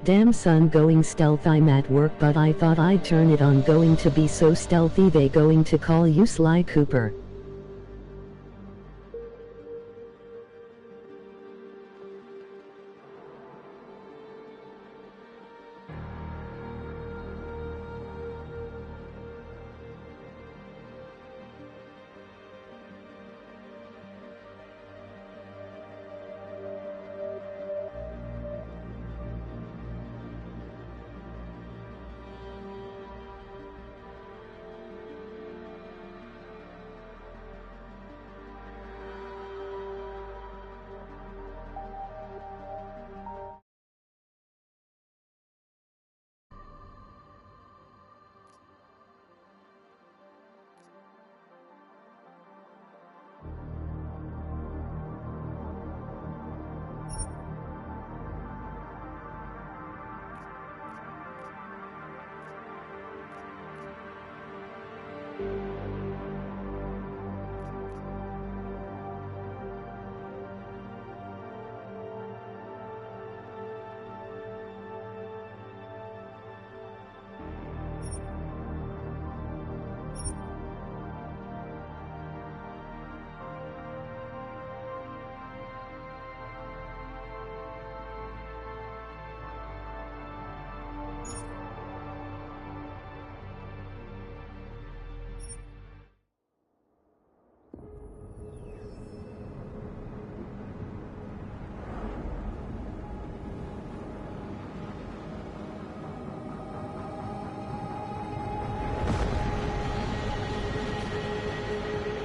Damn son, going stealth. I'm at work but I thought I'd turn it on. Going to be so stealthy they going to call you Sly Cooper.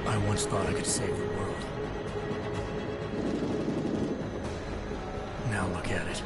I once thought I could save the world. Now look at it.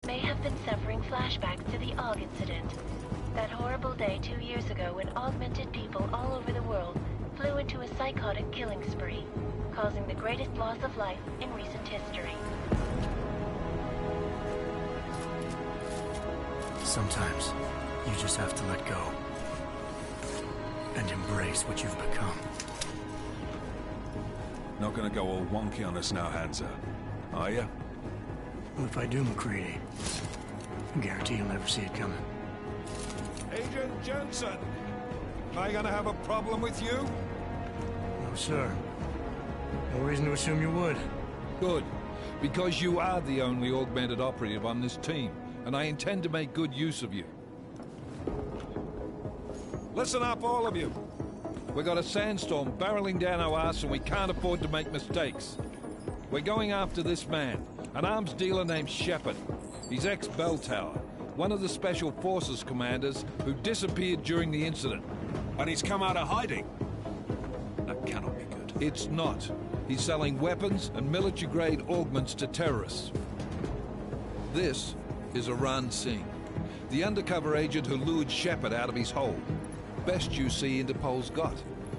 May have been suffering flashbacks to the Og incident. That horrible day 2 years ago when augmented people all over the world flew into a psychotic killing spree, causing the greatest loss of life in recent history. Sometimes, you just have to let go. And embrace what you've become. Not gonna go all wonky on us now, Hansa, are ya? Well, if I do, McCready, I guarantee you'll never see it coming. Agent Jensen! Am I gonna have a problem with you? No, sir. No reason to assume you would. Good. Because you are the only augmented operative on this team, and I intend to make good use of you. Listen up, all of you. We got a sandstorm barreling down our arse and we can't afford to make mistakes. We're going after this man, an arms dealer named Shepard. He's ex-Bell Tower, one of the Special Forces commanders who disappeared during the incident. And he's come out of hiding. That cannot be good. It's not. He's selling weapons and military-grade augments to terrorists. This is Aran Singh, the undercover agent who lured Shepard out of his hole. Best you see Interpol's got.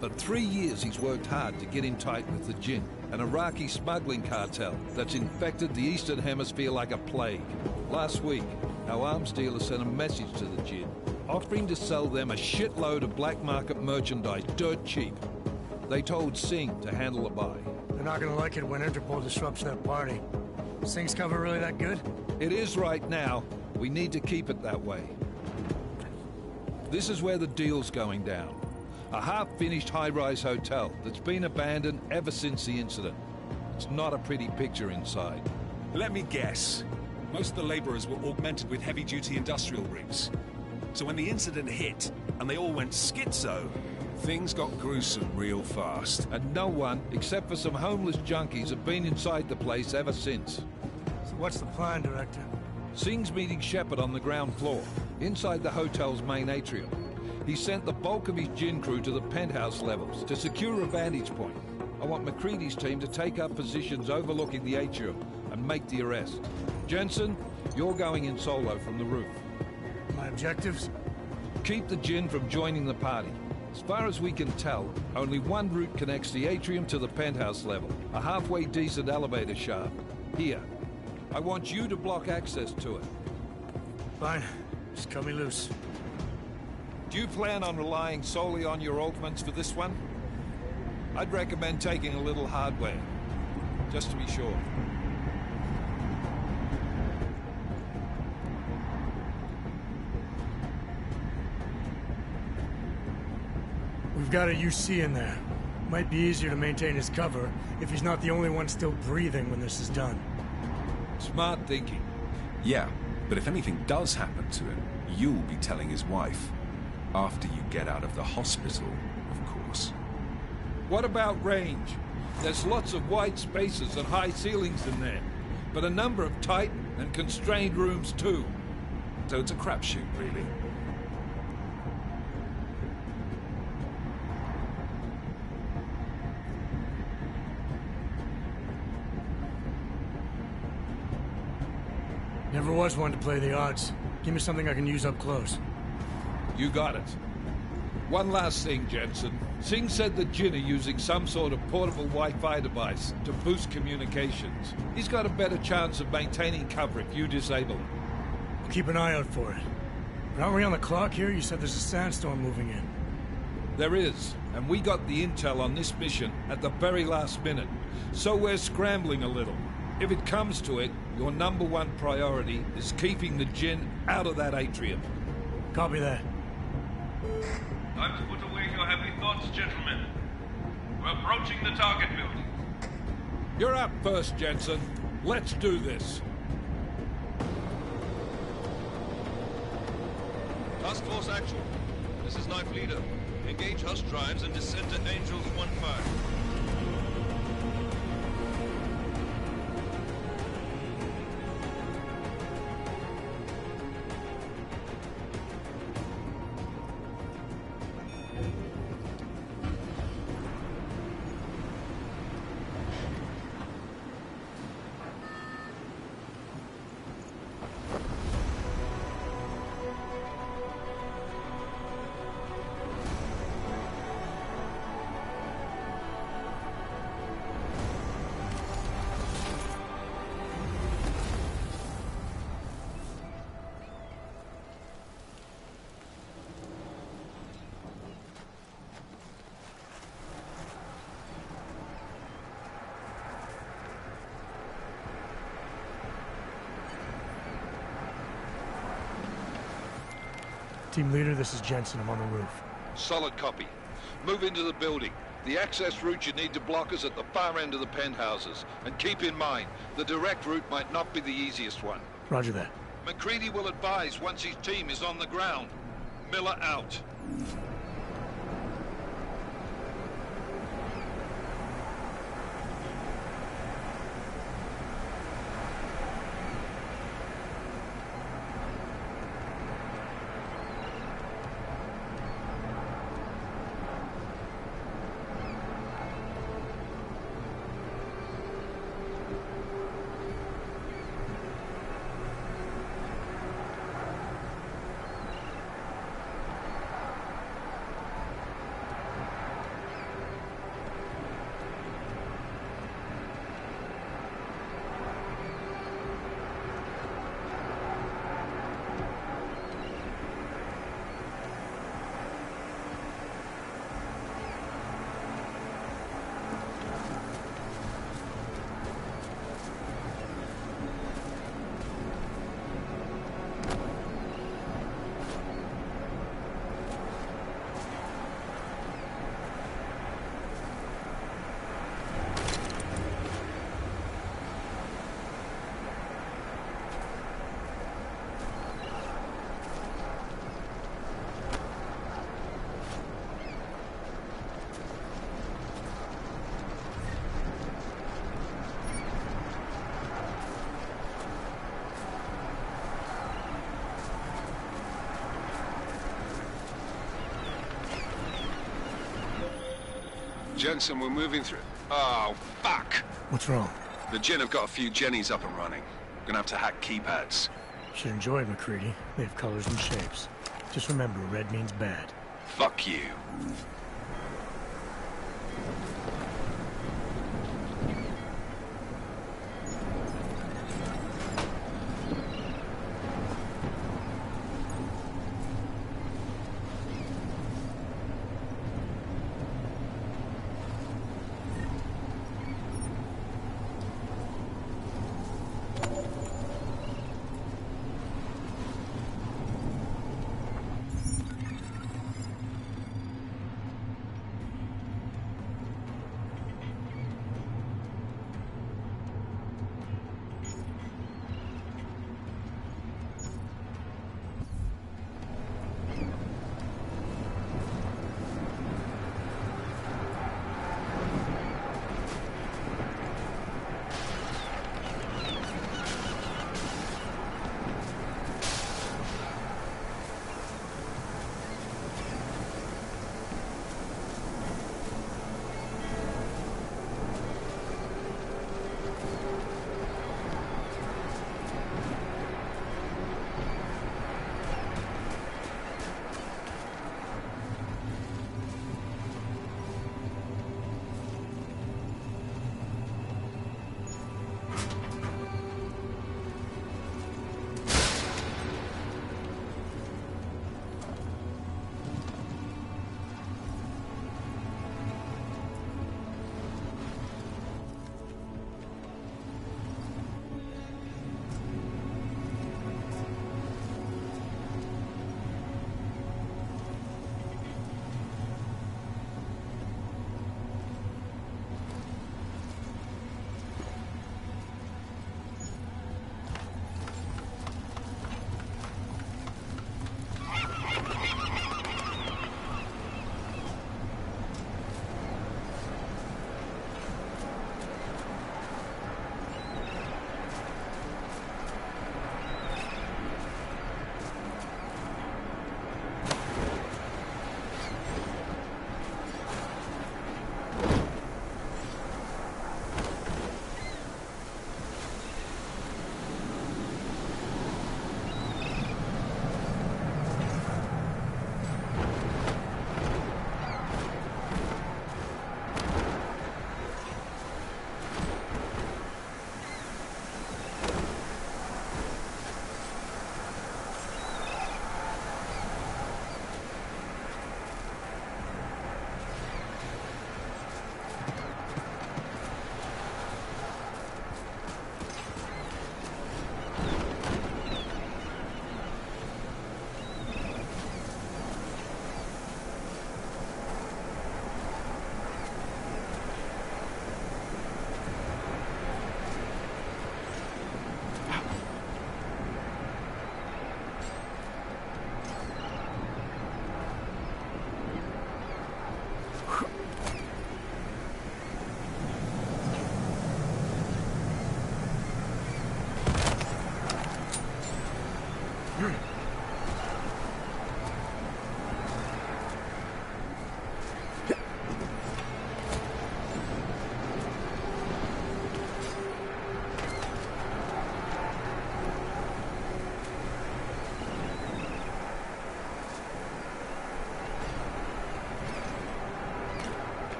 For 3 years he's worked hard to get in tight with the Jinn, an Iraqi smuggling cartel that's infected the Eastern Hemisphere like a plague. Last week, our arms dealer sent a message to the Jinn, offering to sell them a shitload of black market merchandise dirt cheap. They told Singh to handle the buy. They're not gonna like it when Interpol disrupts their party. Singh's cover really that good? It is right now. We need to keep it that way. This is where the deal's going down. A half-finished high-rise hotel that's been abandoned ever since the incident. It's not a pretty picture inside. Let me guess. Most of the laborers were augmented with heavy-duty industrial rigs. So when the incident hit, and they all went schizo, things got gruesome real fast. And no one, except for some homeless junkies, have been inside the place ever since. So what's the plan, Director? Singh's meeting Shepard on the ground floor, inside the hotel's main atrium. He sent the bulk of his Jinn crew to the penthouse levels to secure a vantage point. I want McCready's team to take up positions overlooking the atrium and make the arrest. Jensen, you're going in solo from the roof. My objectives? Keep the Jinn from joining the party. As far as we can tell, only one route connects the atrium to the penthouse level. A halfway decent elevator shaft. Here. I want you to block access to it. Fine. Just cut me loose. Do you plan on relying solely on your augments for this one? I'd recommend taking a little hardware, just to be sure. We've got a UC in there. Might be easier to maintain his cover if he's not the only one still breathing when this is done. Smart thinking. Yeah, but if anything does happen to him, you'll be telling his wife. After you get out of the hospital, of course. What about range? There's lots of wide spaces and high ceilings in there, but a number of tight and constrained rooms too. So it's a crapshoot, really. Never was one to play the odds. Give me something I can use up close. You got it. One last thing, Jensen. Singh said the Jinn are using some sort of portable Wi-Fi device to boost communications. He's got a better chance of maintaining cover if you disable it. I'll keep an eye out for it. But aren't we on the clock here? You said there's a sandstorm moving in. There is, and we got the intel on this mission at the very last minute. So we're scrambling a little. If it comes to it, your #1 priority is keeping the Jinn out of that atrium. Copy that. Time to put away your heavy thoughts, gentlemen. We're approaching the target building. You're up first, Jensen. Let's do this. Task Force Actual. This is Knife Leader. Engage Hush drives and descend to Angels 1-5. Team leader, this is Jensen. I'm on the roof. Solid copy. Move into the building. The access route you need to block is at the far end of the penthouses. And keep in mind, the direct route might not be the easiest one. Roger that. McCready will advise once his team is on the ground. Miller out. Jensen, we're moving through... Oh, fuck! What's wrong? The Jinn have got a few Jennies up and running. Gonna have to hack keypads. Should enjoy McCready. They have colors and shapes. Just remember, red means bad. Fuck you.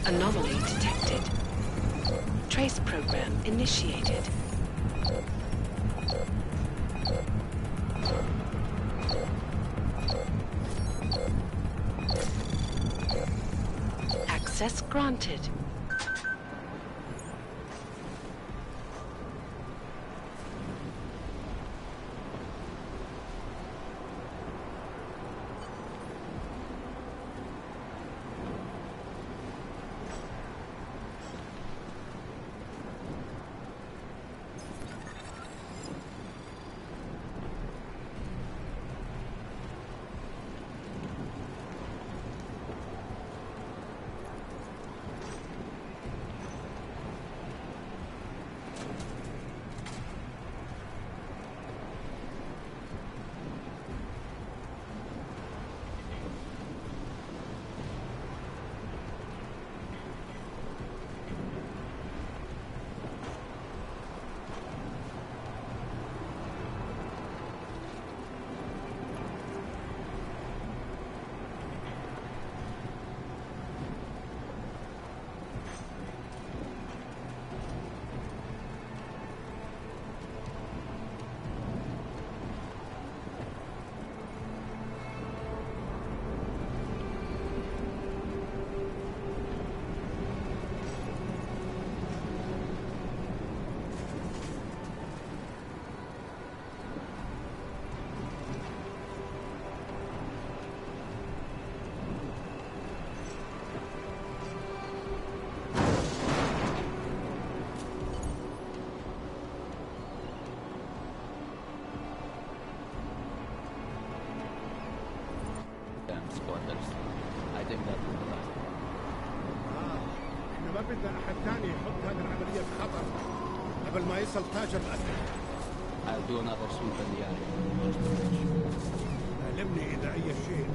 Anomaly detected. Trace program initiated. Access granted. Squatters. I think that will be the last. احنا ما بدنا احد ثاني يحط هذه العملية في خطر قبل ما يصل تاج الأسد. I'll do another sweep in the area. علمني إذا أي شيء.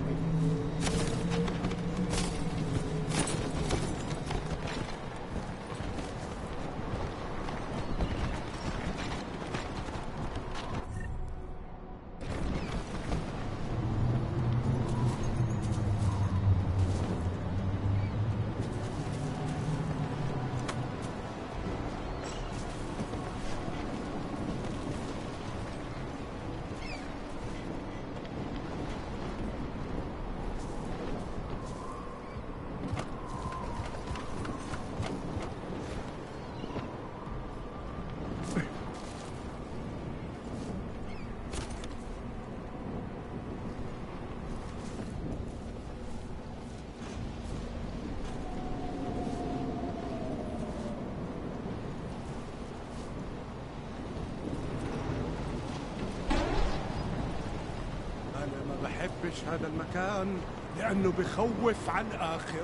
بحبش هذا المكان لأنه بخوف عن آخر.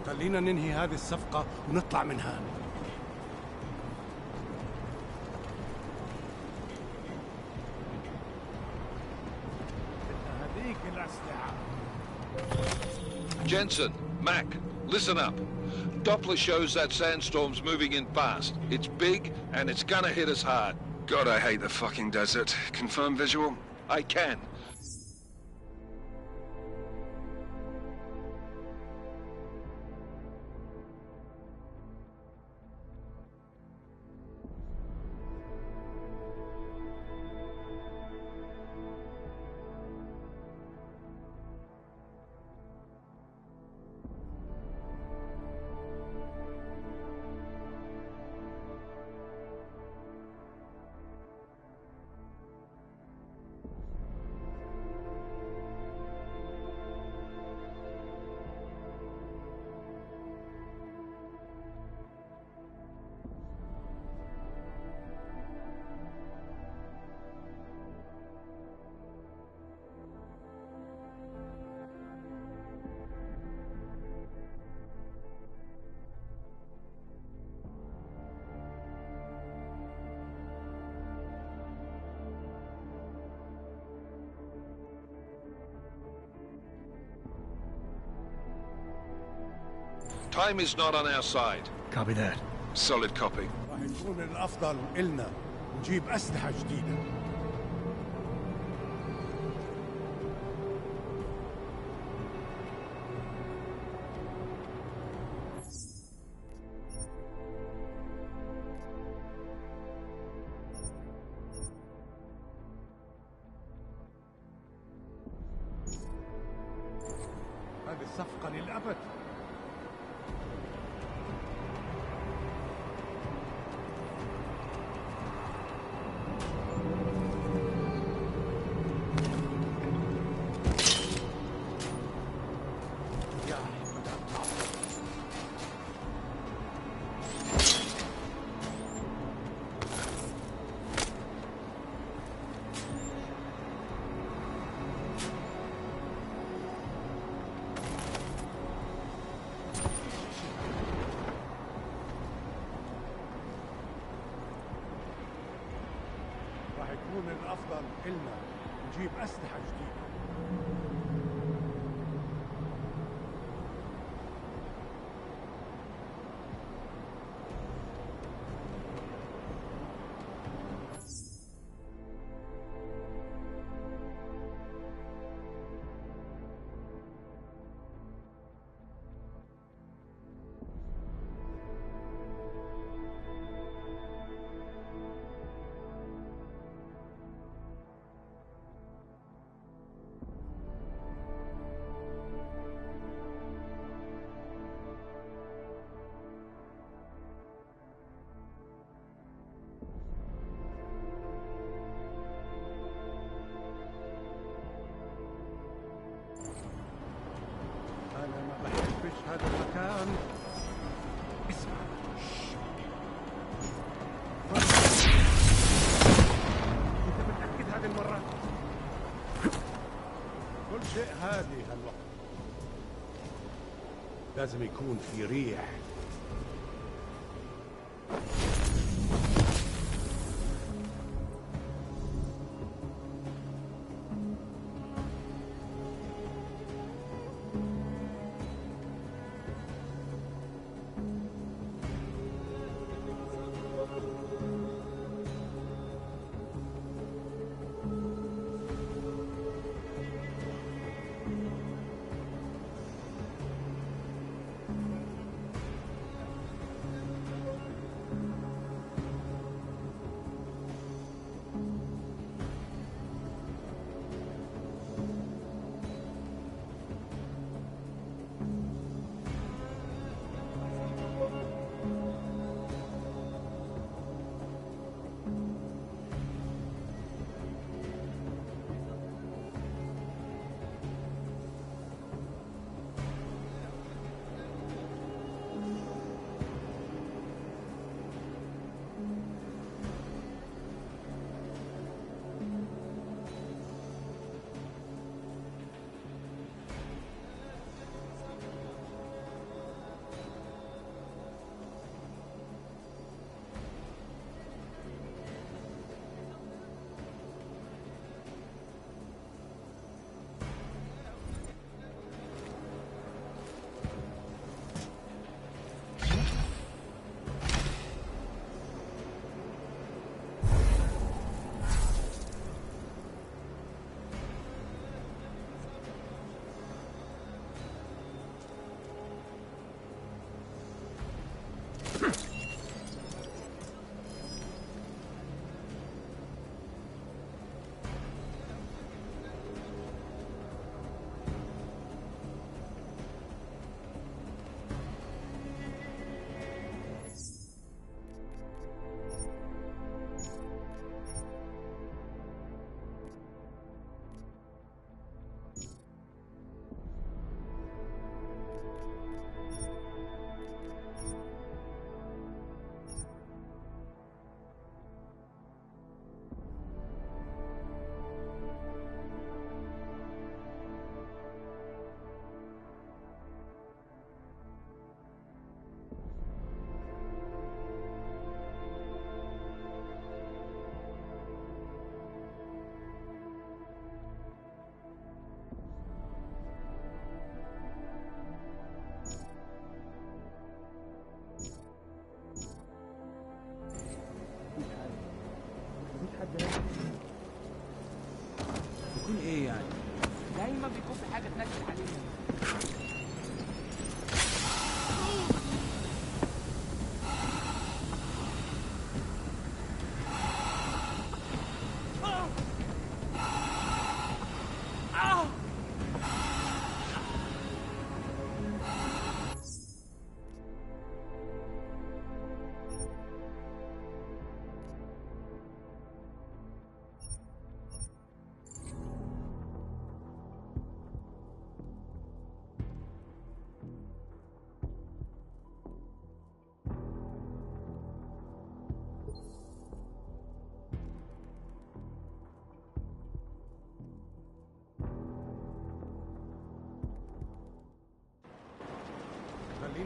خلينا ننهي هذه الصفقة ونطلع من هان. هذيك الأسلحة. Jensen, Mac, listen up. Doppler shows that sandstorm's moving in fast. It's big, and it's gonna hit us hard. God, I hate the fucking desert. Confirm visual? I can. Time is not on our side. Copy that. Solid copy. راح يكون الأفضل إلنا نجيب أسلحة جديدة. هذه الصفقة للأبد. يكون الأفضل إلنا نجيب أسلحة جديدة. أنا ما بحبش هذا المكان. اسمع. أنت متأكد هذه المرة؟ كل شيء هادي هالوقت. لازم يكون في ريح.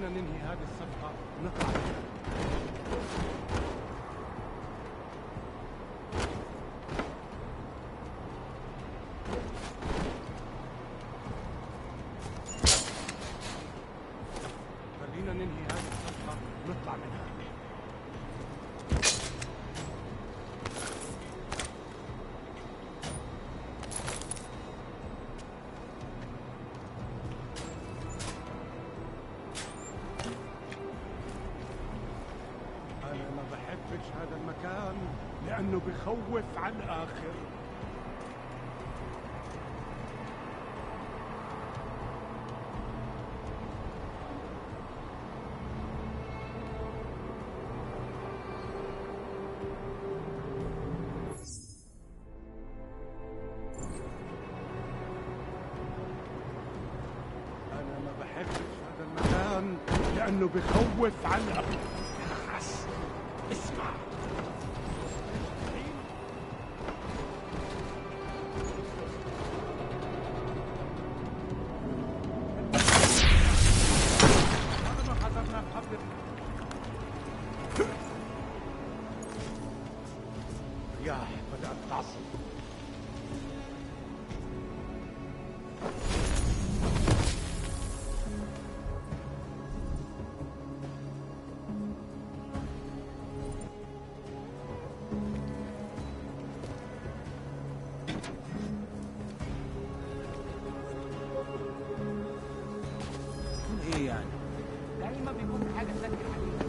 خلينا ننهي هذه الصفقة ونطلع منها. خلينا ننهي هذه الصفقة ونطلع منها. أنا ما بحبش هذا المكان لأنه بخوف على الآخر. أنا ما بحبش هذا المكان لأنه بخوف على الآخر. خس اسمع. هذا ما حضرنا قبل. رياح بدأت تعصف. ايه يعني؟ دايما بيكون في حاجه تسكر عليها.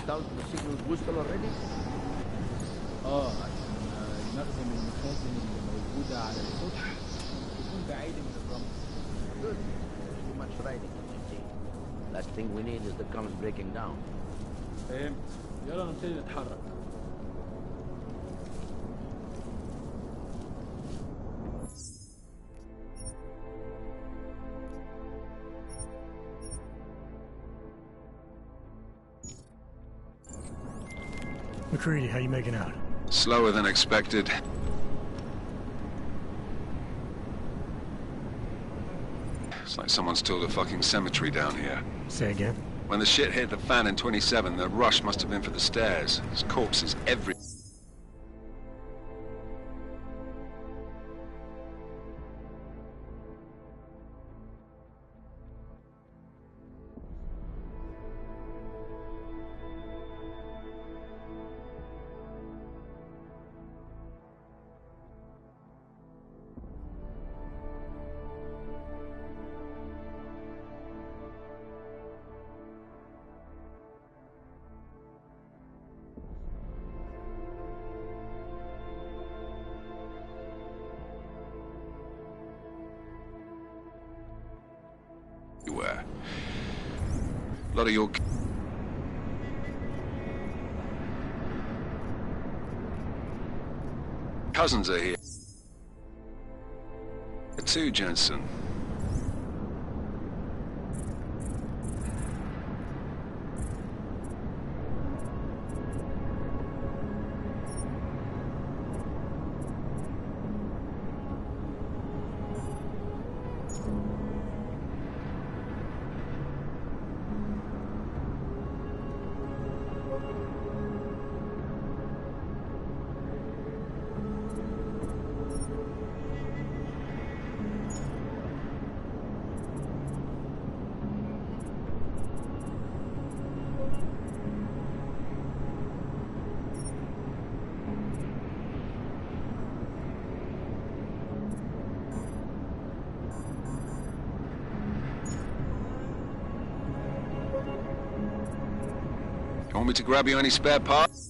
installed the signal booster already? المخزن المخازن اللي موجودة على السطح تكون بعيدة من الرمل. Good. Too much riding on the team. Last thing we need is the comms breaking down. فهمت. يلا نبتدي نتحرك. McCready, how you making out? Slower than expected. It's like someone's tilled a fucking cemetery down here. Say again? When the shit hit the fan in 27, the rush must have been for the stairs. There's corpses every... everywhere. A lot of your cousins are here too, Jensen. Want me to grab you any spare parts?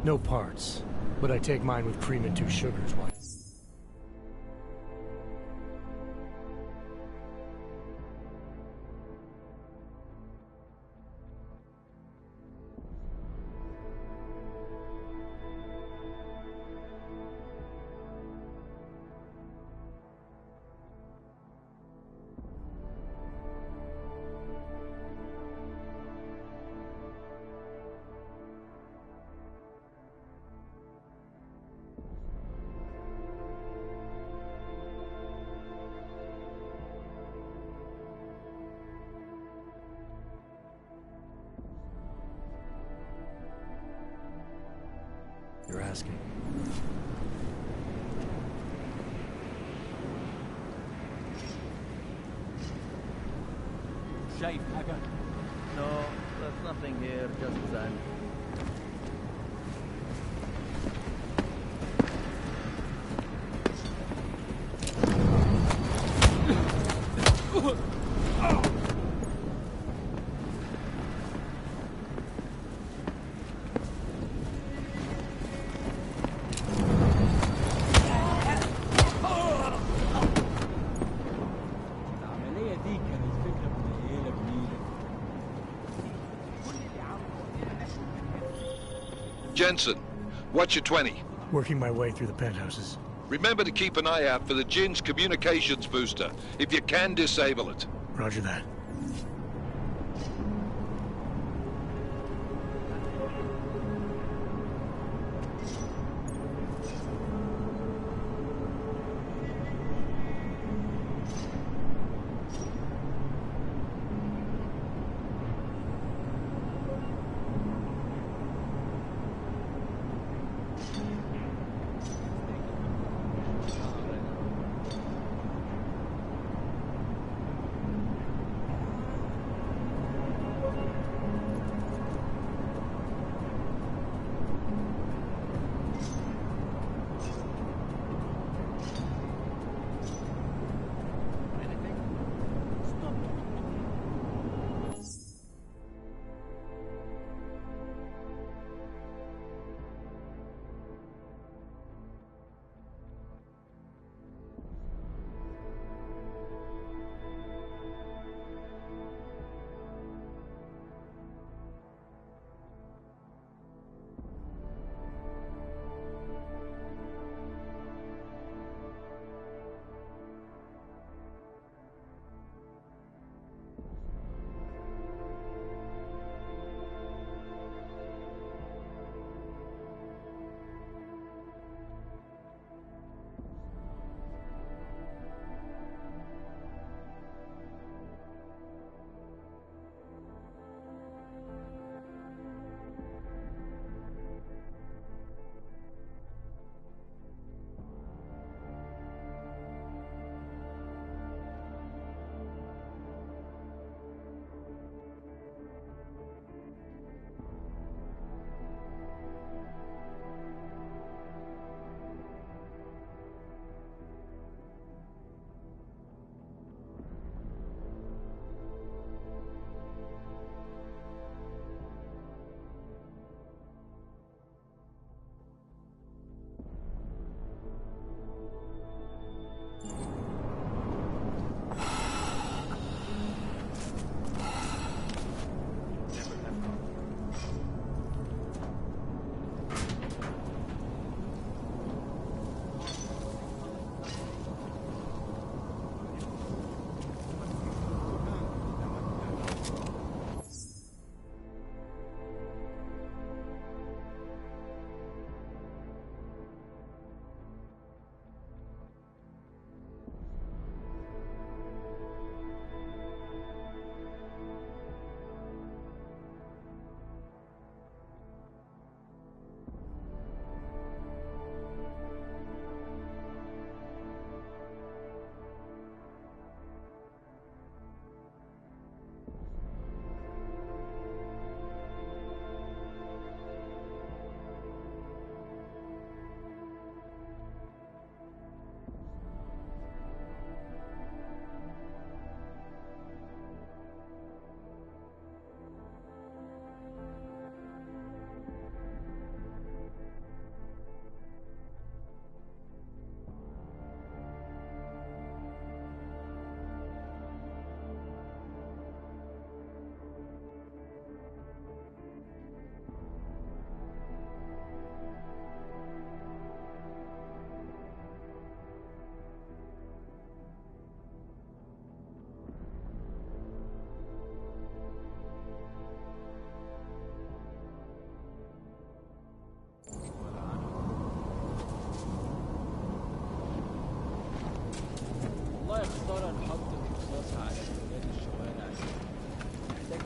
No parts, but I take mine with cream and 2 sugars. Why? You're asking. شايف حاجة؟ No, there's nothing here, just sand. العملية دي كانت فكرة منيلة بنيلة. Jensen, what's your 20? Working my way through the penthouses. Remember to keep an eye out for the Jin's communications booster. If you can, disable it. Roger that.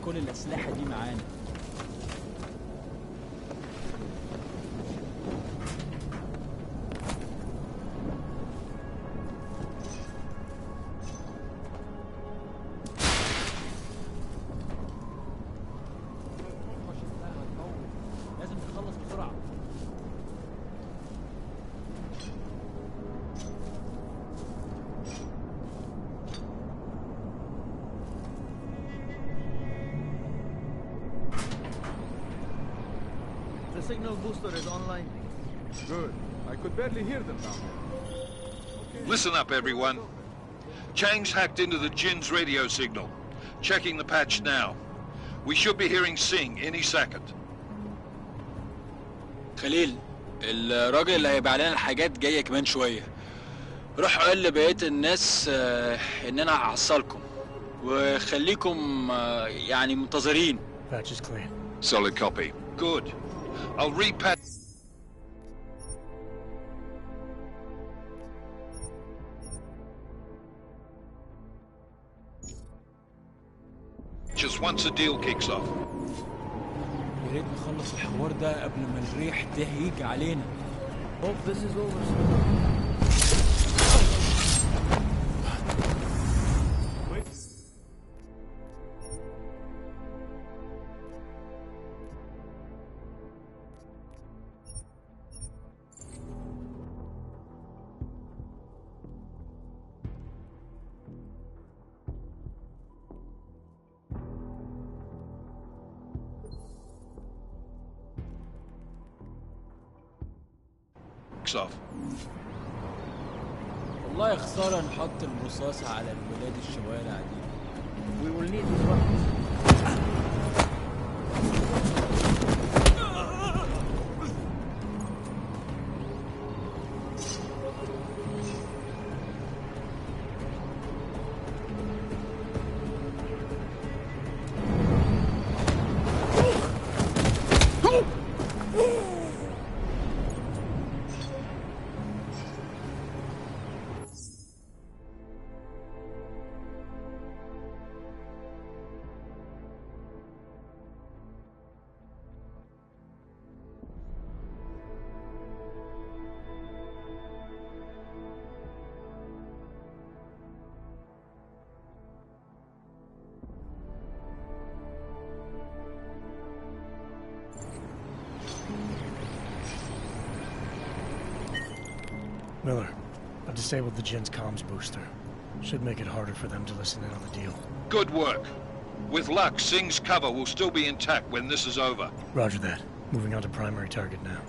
كل الأسلحة دي معانا. لازم نخلص بسرعة. The signal booster is online. Good. I could barely hear them down there. Listen up, everyone. Chang's hacked into the Jin's radio signal. Checking the patch now. We should be hearing Sing any second. خليل، الراجل اللي هيبقى لنا الحاجات جايه كمان شويه. روح قول لبقيه الناس ان انا هحصلكم وخليكم يعني منتظرين. Patch is clear. Solid copy. Good. I'll repatch. Just once the deal kicks off. يا ريت نخلص الحوار ده قبل ما الريح ده يجي علينا. Hope this is over soon. Off. والله خسارة نحط الرصاص على الولاد الشوارع دي. We will need these weapons. Miller, I've disabled the Jin's comms booster. Should make it harder for them to listen in on the deal. Good work. With luck, Sing's cover will still be intact when this is over. Roger that. Moving on to primary target now.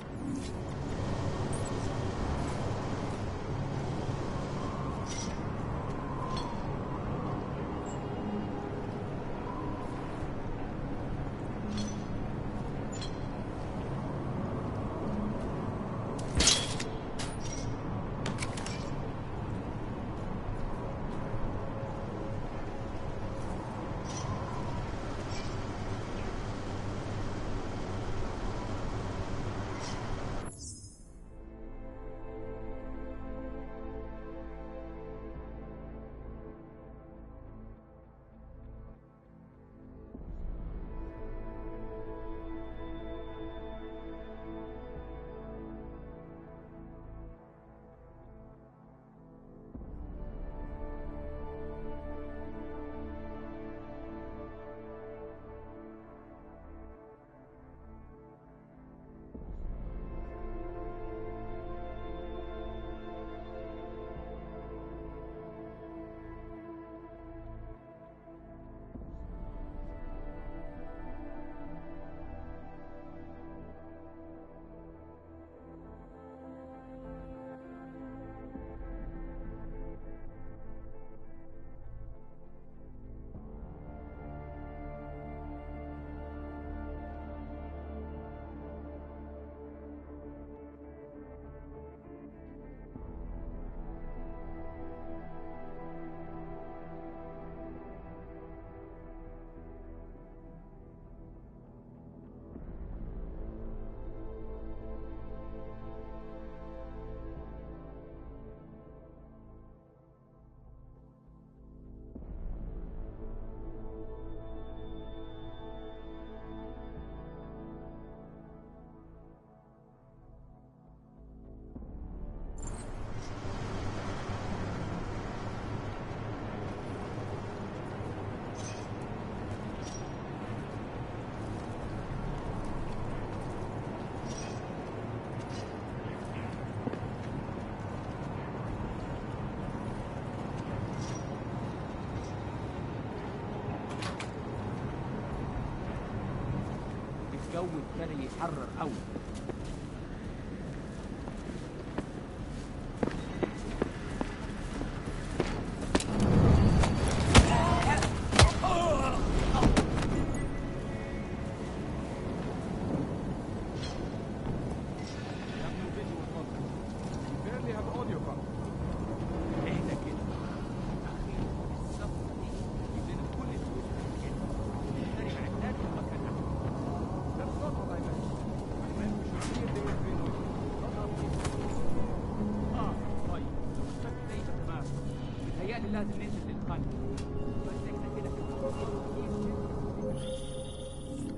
الجو ابتدى يحرر قوي.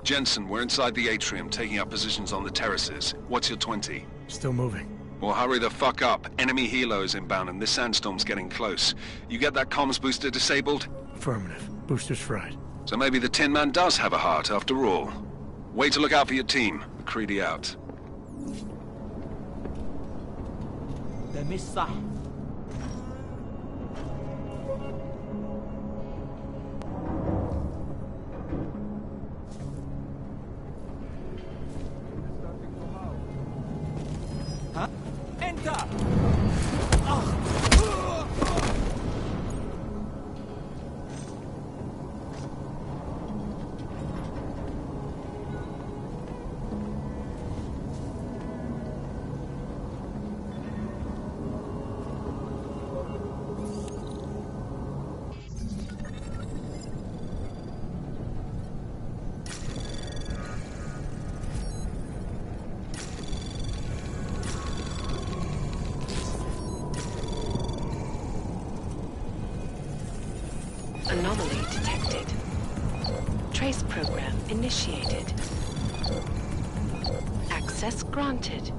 Jensen, we're inside the atrium, taking up positions on the terraces. What's your 20? Still moving. Well, hurry the fuck up. Enemy helo is inbound and this sandstorm's getting close. You get that comms booster disabled? Affirmative. Booster's fried. So maybe the Tin Man does have a heart after all. Way to look out for your team. McCready out. ده مش صح. Anomaly detected. Trace program initiated. Access granted.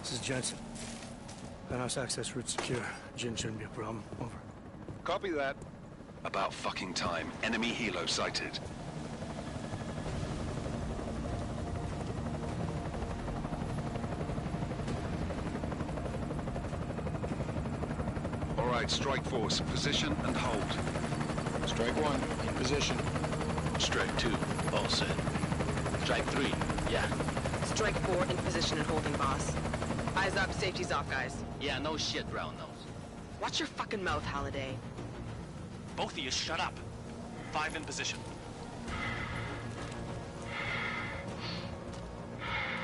This is Jensen. Penthouse access route secure. Jin shouldn't be a problem. Over. Copy that. About fucking time. Enemy helo sighted. All right, strike force. Position and hold. Strike 1, in position. Strike 2, all set. Strike 3, yeah. Strike 4, in position and holding, boss. Eyes up, safety's off, guys. Yeah, no shit, round nose. Watch your fucking mouth, Halliday. Both of you shut up. 5 in position.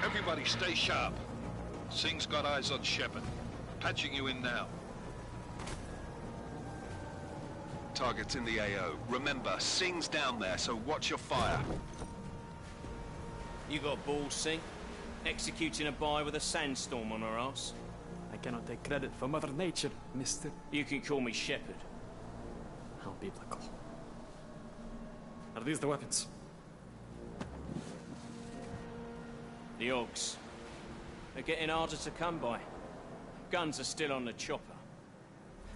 Everybody stay sharp. Singh's got eyes on Shepard. Patching you in now. Target's in the AO. Remember, Singh's down there, so watch your fire. You got balls, Singh? Executing a buy with a sandstorm on her ass? I cannot take credit for Mother Nature, mister. You can call me Shepard. How biblical. Are these the weapons? The Ogs. They're getting harder to come by. Guns are still on the chopper.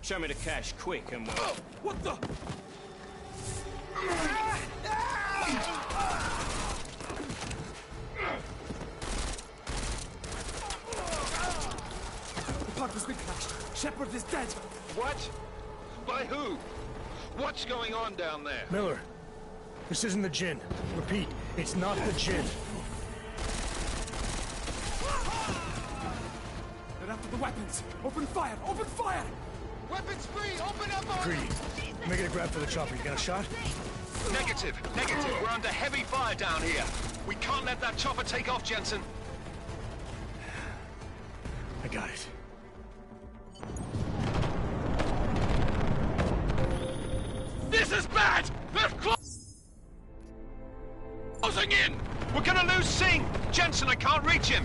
Show me the cash, quick, and we'll... Oh, what the? The park has been crashed. Shepard is dead. What? By who? What's going on down there? Miller, this isn't the Jinn. Repeat, it's not the Jinn. They're after the weapons. Open fire! Open fire! Weapons free! Open up on... Greedy, making a grab for the chopper. You got a shot? Negative. We're under heavy fire down here. We can't let that chopper take off, Jensen. I got it. This is bad! They're closing in! We're gonna lose Singh! Jensen, I can't reach him!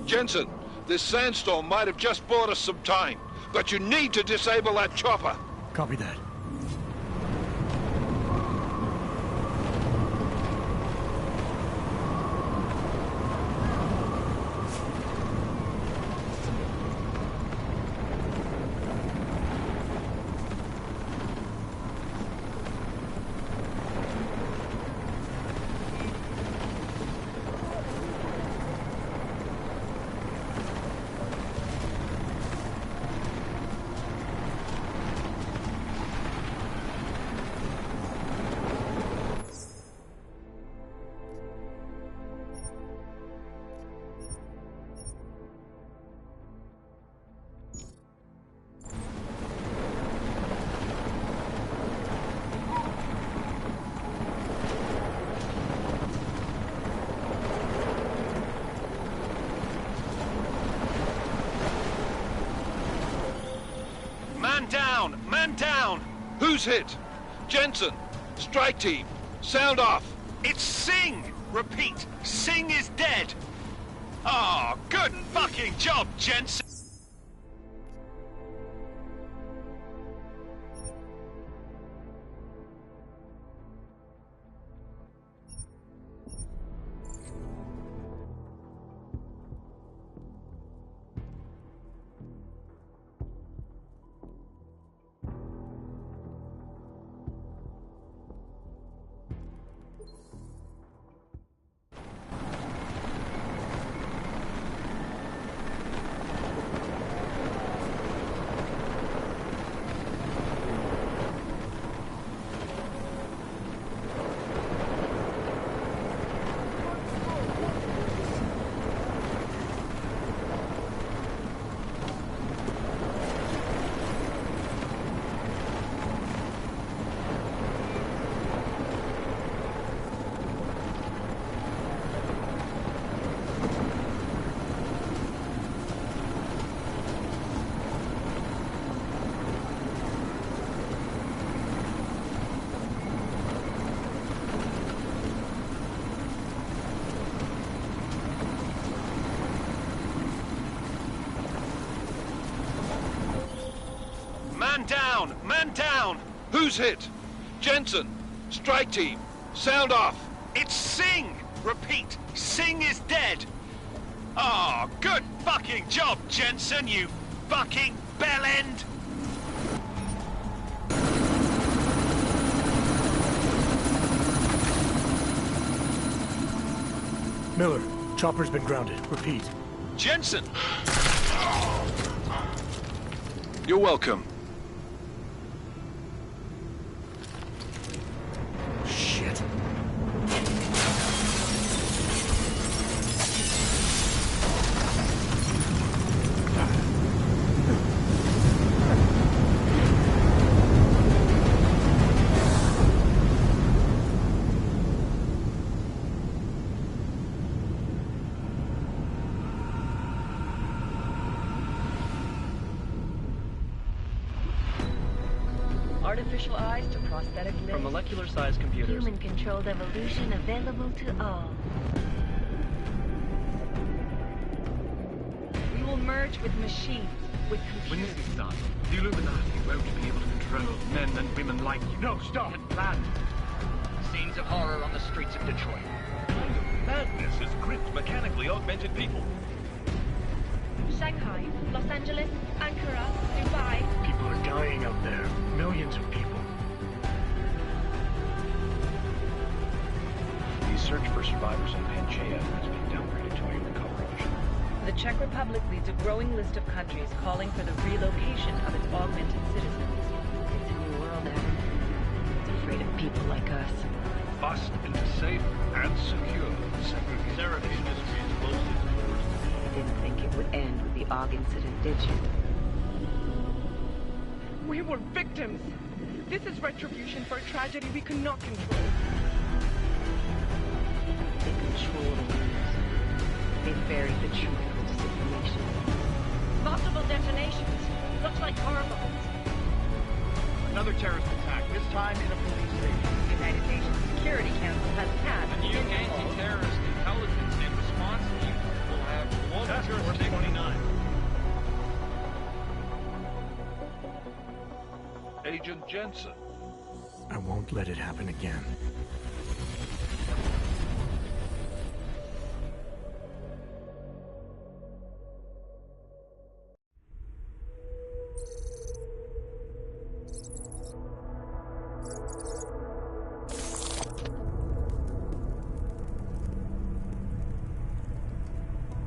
Jensen, this sandstorm might have just bought us some time, but you need to disable that chopper. Copy that. Man down! Man down! Who's hit? Jensen! Strike team! Sound off! It's Singh! Repeat, Singh is dead! Oh, good fucking job, Jensen! Man down! Man down! Who's hit? Jensen! Strike team! Sound off! It's Singh! Repeat, Singh is dead! Oh, good fucking job, Jensen, you fucking bellend! Miller, chopper's been grounded. Repeat. Jensen! You're welcome. Shit. Artificial eyes to prosthetic limbs. From molecular-sized computers. Human-controlled evolution available to all. We will merge with machines, with When computers. this is done, the Illuminati won't be able to control men and women like you. No, stop! And planned. Scenes of horror on the streets of Detroit. Madness has gripped mechanically augmented people. Shanghai, Los Angeles, Ankara, Dubai. People are dying out there. Millions of people. The search for survivors in Pangaea has been downgraded to a recovery mission. The Czech Republic leads a growing list of countries calling for the relocation of its augmented citizens. It's a new world, Evan. It's afraid of people like us. Bust into safe and secure segregation. Seraph Industries closest towards Didn't think it would end with the AUG incident, did you? We were victims. This is retribution for a tragedy we cannot control. They control the news. They buried the truth with disinformation. Multiple detonations. Looks like car bombs. Another terrorist attack, this time in a police station. The United Nations Security Council has passed A new anti-terrorist intelligence and response team will have Task global Force jurisdiction. 29. Agent Jensen. I won't let it happen again.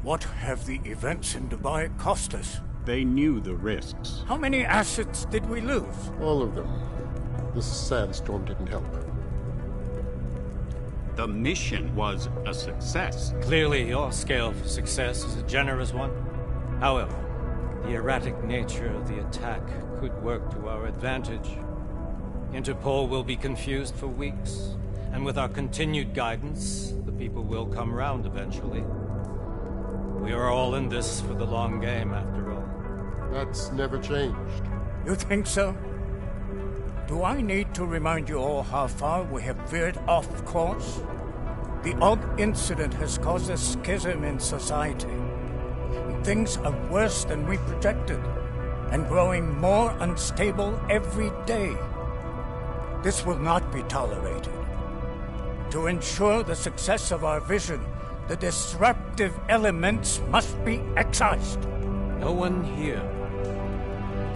What have the events in Dubai cost us? They knew the risks. How many assets did we lose? All of them. This sandstorm didn't help. The mission was a success. Clearly, your scale for success is a generous one. However, the erratic nature of the attack could work to our advantage. Interpol will be confused for weeks, and with our continued guidance, the people will come round eventually. We are all in this for the long game, after all. That's never changed. You think so? Do I need to remind you all how far we have veered off course? The Og incident has caused a schism in society. Things are worse than we projected, and growing more unstable every day. This will not be tolerated. To ensure the success of our vision, the disruptive elements must be excised. No one here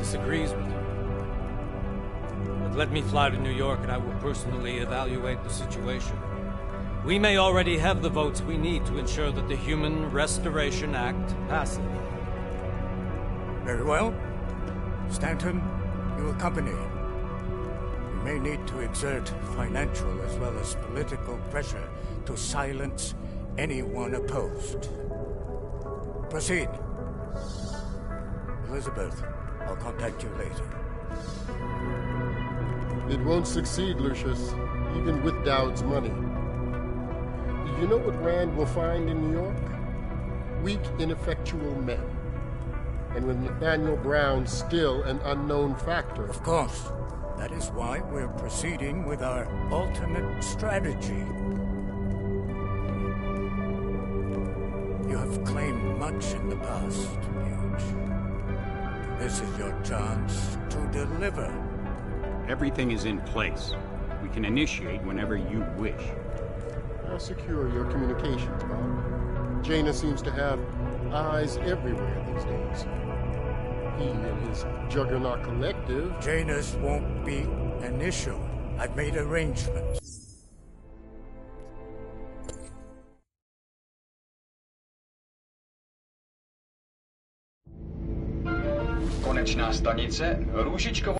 disagrees with you. But let me fly to New York and I will personally evaluate the situation. We may already have the votes we need to ensure that the Human Restoration Act passes. Very well. Stanton, you accompany. We may need to exert financial as well as political pressure to silence anyone opposed. Proceed. Elizabeth, I'll contact you later. It won't succeed, Lucius, even with Dowd's money. Do you know what Rand will find in New York? Weak, ineffectual men. And with Nathaniel Brown still an unknown factor. Of course. That is why we're proceeding with our alternate strategy. You have claimed much in the past, Huge. This is your chance to deliver. Everything is in place. We can initiate whenever you wish. How secure your communications, Bob? Jaina seems to have eyes everywhere these days. He and his Juggernaut Collective... Jaina's won't be an issue. I've made arrangements. Konečná stanice, Růžičkovo...